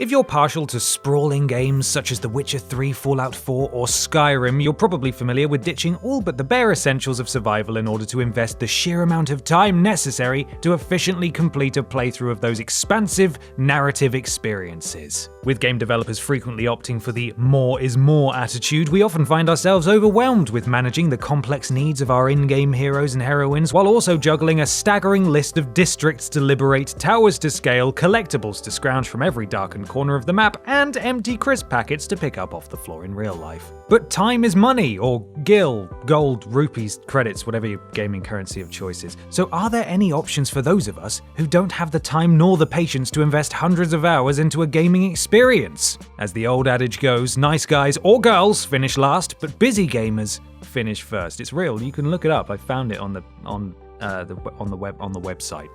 If you're partial to sprawling games such as The Witcher 3, Fallout 4, or Skyrim, you're probably familiar with ditching all but the bare essentials of survival in order to invest the sheer amount of time necessary to efficiently complete a playthrough of those expansive narrative experiences. With game developers frequently opting for the more is more attitude, we often find ourselves overwhelmed with managing the complex needs of our in-game heroes and heroines, while also juggling a staggering list of districts to liberate, towers to scale, collectibles to scrounge from every darkened corner of the map, and empty crisp packets to pick up off the floor in real life. But time is money, or gil, gold, rupees, credits, whatever your gaming currency of choice is. So are there any options for those of us who don't have the time nor the patience to invest hundreds of hours into a gaming experience? As the old adage goes, nice guys or girls finish last, but busy gamers finish first. It's real. You can look it up. I found it on that website.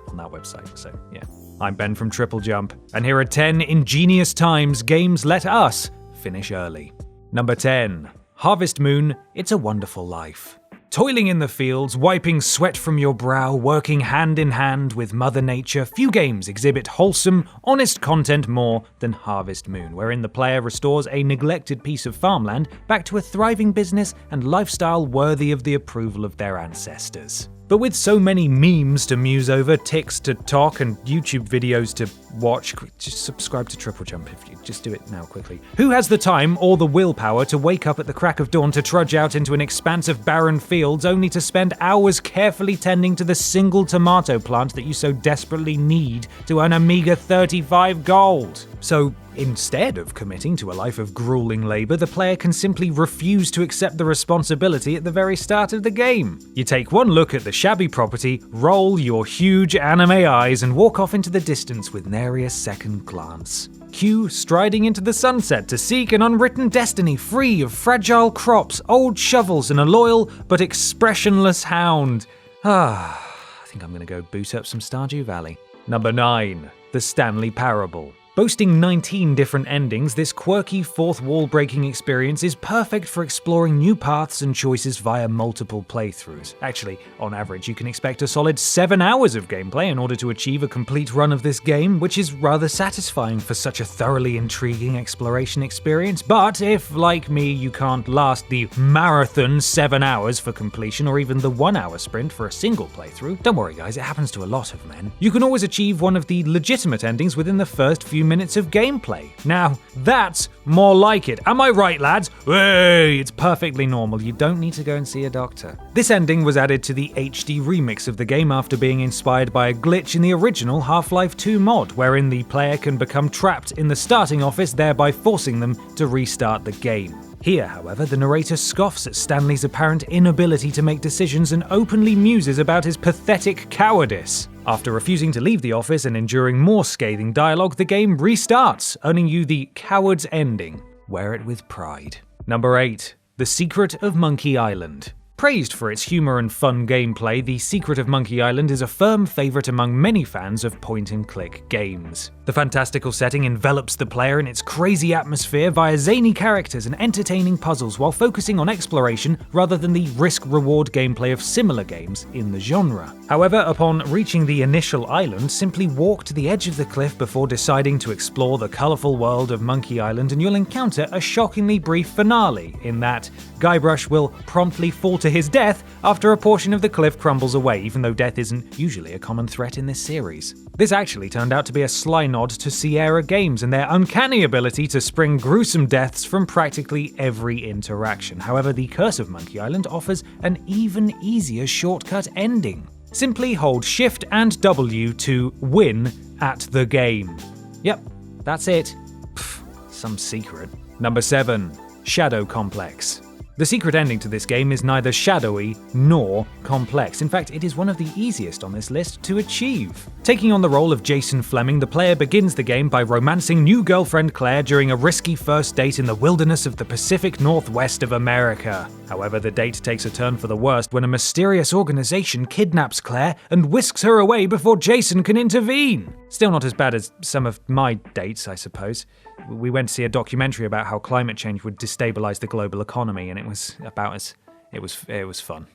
So yeah. I'm Ben from TripleJump, and here are 10 ingenious times games let us finish early. Number 10. Harvest Moon, It's a Wonderful Life. Toiling in the fields, wiping sweat from your brow, working hand in hand with Mother Nature, few games exhibit wholesome, honest content more than Harvest Moon, wherein the player restores a neglected piece of farmland back to a thriving business and lifestyle worthy of the approval of their ancestors. But with so many memes to muse over, tics to talk, and YouTube videos to watch, just subscribe to TripleJump if you just do it now quickly. Who has the time or the willpower to wake up at the crack of dawn to trudge out into an expanse of barren fields only to spend hours carefully tending to the single tomato plant that you so desperately need to earn a meager 35 gold? So instead of committing to a life of grueling labor, the player can simply refuse to accept the responsibility at the very start of the game. You take one look at the shabby property, roll your huge anime eyes, and walk off into the distance with nary a second glance. Cue striding into the sunset to seek an unwritten destiny free of fragile crops, old shovels, and a loyal but expressionless hound. I think I'm gonna go boot up some Stardew Valley. Number 9. The Stanley Parable. Boasting 19 different endings, this quirky fourth-wall-breaking experience is perfect for exploring new paths and choices via multiple playthroughs. Actually, on average, you can expect a solid 7 hours of gameplay in order to achieve a complete run of this game, which is rather satisfying for such a thoroughly intriguing exploration experience. But if, like me, you can't last the marathon 7 hours for completion, or even the 1 hour sprint for a single playthrough, don't worry guys, it happens to a lot of men. You can always achieve one of the legitimate endings within the first few minutes of gameplay. Now, that's more like it. Am I right, lads? Hey, it's perfectly normal. You don't need to go and see a doctor. This ending was added to the HD remix of the game after being inspired by a glitch in the original Half-Life 2 mod, wherein the player can become trapped in the starting office, thereby forcing them to restart the game. Here, however, the narrator scoffs at Stanley's apparent inability to make decisions and openly muses about his pathetic cowardice. After refusing to leave the office and enduring more scathing dialogue, the game restarts, earning you the coward's ending. Wear it with pride. Number 8. The Secret of Monkey Island. Praised for its humor and fun gameplay, The Secret of Monkey Island is a firm favorite among many fans of point-and-click games. The fantastical setting envelops the player in its crazy atmosphere via zany characters and entertaining puzzles, while focusing on exploration rather than the risk-reward gameplay of similar games in the genre. However, upon reaching the initial island, simply walk to the edge of the cliff before deciding to explore the colourful world of Monkey Island, and you'll encounter a shockingly brief finale, in that Guybrush will promptly fall to his death after a portion of the cliff crumbles away, even though death isn't usually a common threat in this series. This actually turned out to be a sly nod to Sierra Games and their uncanny ability to spring gruesome deaths from practically every interaction. However, the Curse of Monkey Island offers an even easier shortcut ending. Simply hold Shift and W to win at the game. Yep, that's it. Some secret. Number 7. Shadow Complex. The secret ending to this game is neither shadowy nor complex. In fact, it is one of the easiest on this list to achieve. Taking on the role of Jason Fleming, the player begins the game by romancing new girlfriend Claire during a risky first date in the wilderness of the Pacific Northwest of America. However, the date takes a turn for the worst when a mysterious organization kidnaps Claire and whisks her away before Jason can intervene. Still not as bad as some of my dates, I suppose. We went to see a documentary about how climate change would destabilize the global economy, and it was fun.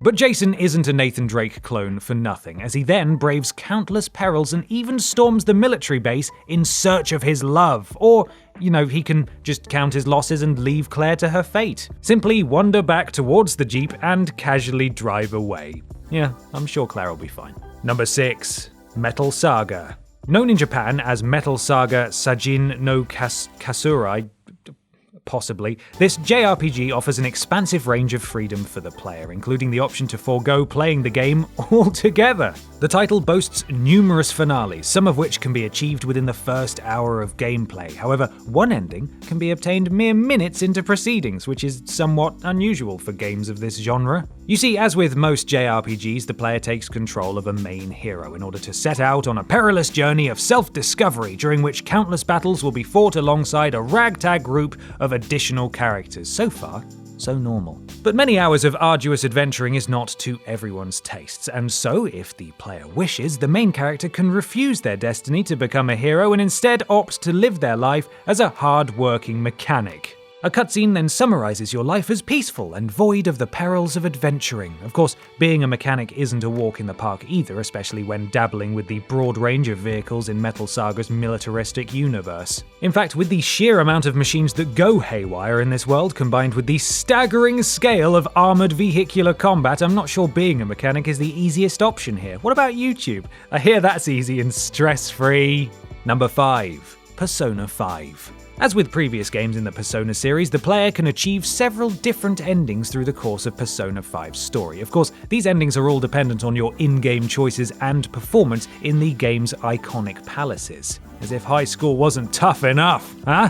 But Jason isn't a Nathan Drake clone for nothing, as he then braves countless perils and even storms the military base in search of his love. Or, he can just count his losses and leave Claire to her fate. Simply wander back towards the Jeep and casually drive away. Yeah, I'm sure Claire will be fine. Number 6. Metal Saga. Known in Japan as Metal Saga Sajin no Kasurai, possibly, this JRPG offers an expansive range of freedom for the player, including the option to forego playing the game altogether. The title boasts numerous finales, some of which can be achieved within the first hour of gameplay. However, one ending can be obtained mere minutes into proceedings, which is somewhat unusual for games of this genre. You see, as with most JRPGs, the player takes control of a main hero in order to set out on a perilous journey of self-discovery, during which countless battles will be fought alongside a ragtag group of additional characters. So far, so normal. But many hours of arduous adventuring is not to everyone's tastes, and so, if the player wishes, the main character can refuse their destiny to become a hero and instead opt to live their life as a hard-working mechanic. A cutscene then summarizes your life as peaceful and void of the perils of adventuring. Of course, being a mechanic isn't a walk in the park either, especially when dabbling with the broad range of vehicles in Metal Saga's militaristic universe. In fact, with the sheer amount of machines that go haywire in this world, combined with the staggering scale of armored vehicular combat, I'm not sure being a mechanic is the easiest option here. What about YouTube? I hear that's easy and stress-free. Number 5. Persona 5. As with previous games in the Persona series, the player can achieve several different endings through the course of Persona 5's story. Of course, these endings are all dependent on your in-game choices and performance in the game's iconic palaces. As if high school wasn't tough enough, huh?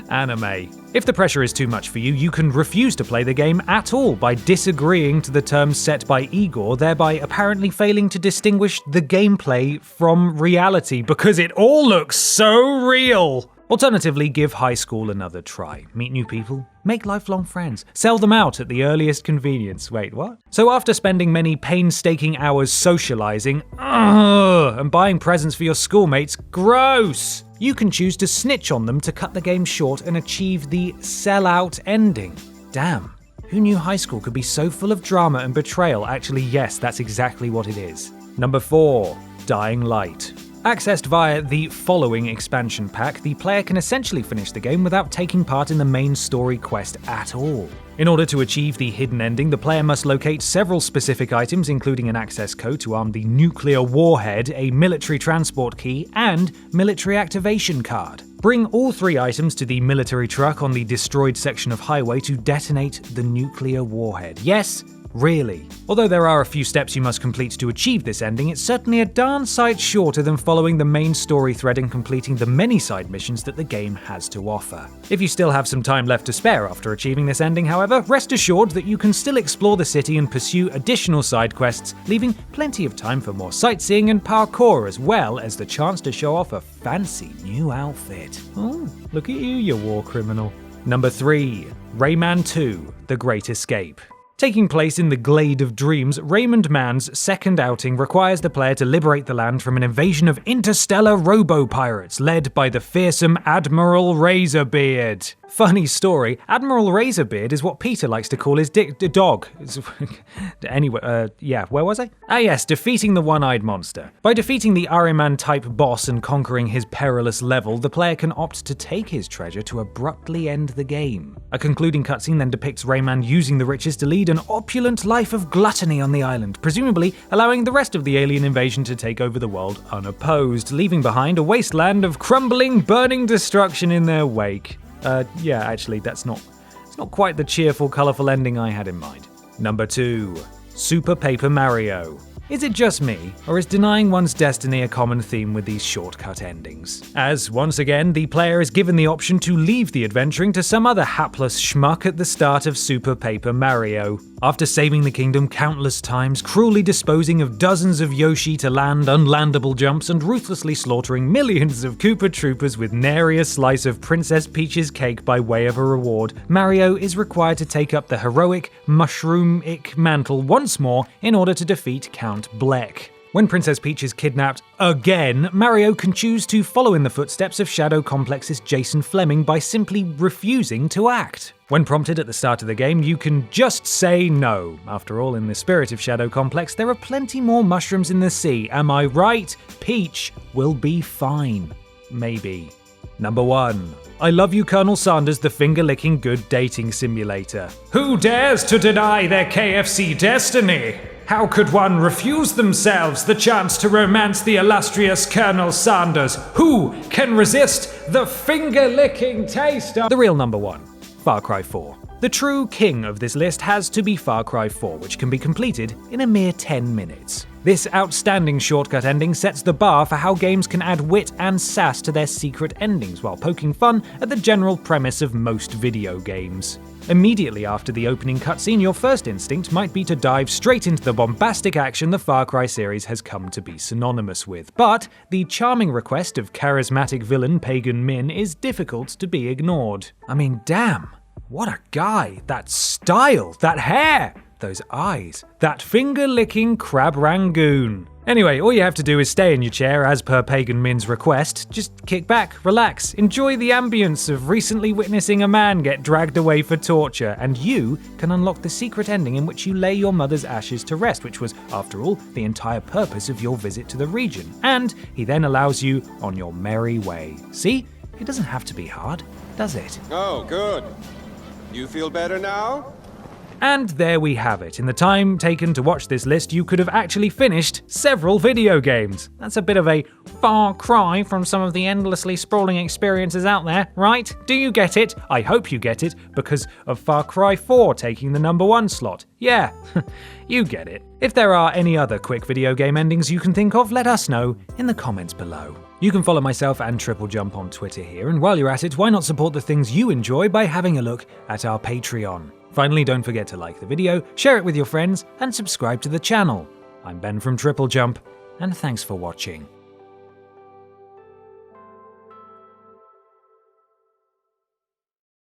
Anime. If the pressure is too much for you, you can refuse to play the game at all by disagreeing to the terms set by Igor, thereby apparently failing to distinguish the gameplay from reality because it all looks so real. Alternatively, give high school another try. Meet new people, make lifelong friends, sell them out at the earliest convenience. Wait, what? So after spending many painstaking hours socializing, and buying presents for your schoolmates, gross! You can choose to snitch on them to cut the game short and achieve the sell-out ending. Damn, who knew high school could be so full of drama and betrayal? Actually, yes, that's exactly what it is. Number 4. Dying Light. Accessed via the following expansion pack, the player can essentially finish the game without taking part in the main story quest at all. In order to achieve the hidden ending, the player must locate several specific items, including an access code to arm the nuclear warhead, a military transport key, and military activation card. Bring all 3 items to the military truck on the destroyed section of highway to detonate the nuclear warhead. Yes, really. Although there are a few steps you must complete to achieve this ending, it's certainly a darn sight shorter than following the main story thread and completing the many side missions that the game has to offer. If you still have some time left to spare after achieving this ending, however, rest assured that you can still explore the city and pursue additional side quests, leaving plenty of time for more sightseeing and parkour, as well as the chance to show off a fancy new outfit. Oh, look at you war criminal. Number 3. Rayman 2: The Great Escape. Taking place in the Glade of Dreams, Rayman Man's second outing requires the player to liberate the land from an invasion of interstellar robo-pirates led by the fearsome Admiral Razorbeard. Funny story, Admiral Razorbeard is what Peter likes to call his dog. Anyway, where was I? Yes, defeating the one-eyed monster. By defeating the Ahriman-type boss and conquering his perilous level, the player can opt to take his treasure to abruptly end the game. A concluding cutscene then depicts Rayman using the riches to lead an opulent life of gluttony on the island, presumably allowing the rest of the alien invasion to take over the world unopposed, leaving behind a wasteland of crumbling, burning destruction in their wake. Actually, it's not quite the cheerful, colourful ending I had in mind. Number 2. Super Paper Mario. Is it just me, or is denying one's destiny a common theme with these shortcut endings? As, once again, the player is given the option to leave the adventuring to some other hapless schmuck at the start of Super Paper Mario. After saving the kingdom countless times, cruelly disposing of dozens of Yoshi to land unlandable jumps, and ruthlessly slaughtering millions of Koopa Troopers with nary a slice of Princess Peach's cake by way of a reward, Mario is required to take up the heroic, mushroom-ic mantle once more in order to defeat Count Bleck. When Princess Peach is kidnapped again, Mario can choose to follow in the footsteps of Shadow Complex's Jason Fleming by simply refusing to act. When prompted at the start of the game, you can just say no. After all, in the spirit of Shadow Complex, there are plenty more mushrooms in the sea. Am I right? Peach will be fine. Maybe. Number 1. I Love You Colonel Sanders, the finger-licking good dating simulator. Who dares to deny their KFC destiny? How could one refuse themselves the chance to romance the illustrious Colonel Sanders? Who can resist the finger-licking taste of... The real number 1, Far Cry 4. The true king of this list has to be Far Cry 4, which can be completed in a mere 10 minutes. This outstanding shortcut ending sets the bar for how games can add wit and sass to their secret endings while poking fun at the general premise of most video games. Immediately after the opening cutscene, your first instinct might be to dive straight into the bombastic action the Far Cry series has come to be synonymous with. But the charming request of charismatic villain Pagan Min is difficult to be ignored. I mean, damn, what a guy! That style, that hair! Those eyes, that finger-licking crab rangoon. Anyway, all you have to do is stay in your chair as per Pagan Min's request. Just kick back, relax, enjoy the ambience of recently witnessing a man get dragged away for torture, and you can unlock the secret ending in which you lay your mother's ashes to rest, which was, after all, the entire purpose of your visit to the region. And he then allows you on your merry way. See? It doesn't have to be hard, does it? Oh, good. You feel better now? And there we have it. In the time taken to watch this list, you could have actually finished several video games. That's a bit of a far cry from some of the endlessly sprawling experiences out there, right? Do you get it? I hope you get it, because of Far Cry 4 taking the number 1 slot. Yeah, you get it. If there are any other quick video game endings you can think of, let us know in the comments below. You can follow myself and TripleJump on Twitter here, and while you're at it, why not support the things you enjoy by having a look at our Patreon. Finally, don't forget to like the video, share it with your friends, and subscribe to the channel. I'm Ben from TripleJump, and thanks for watching.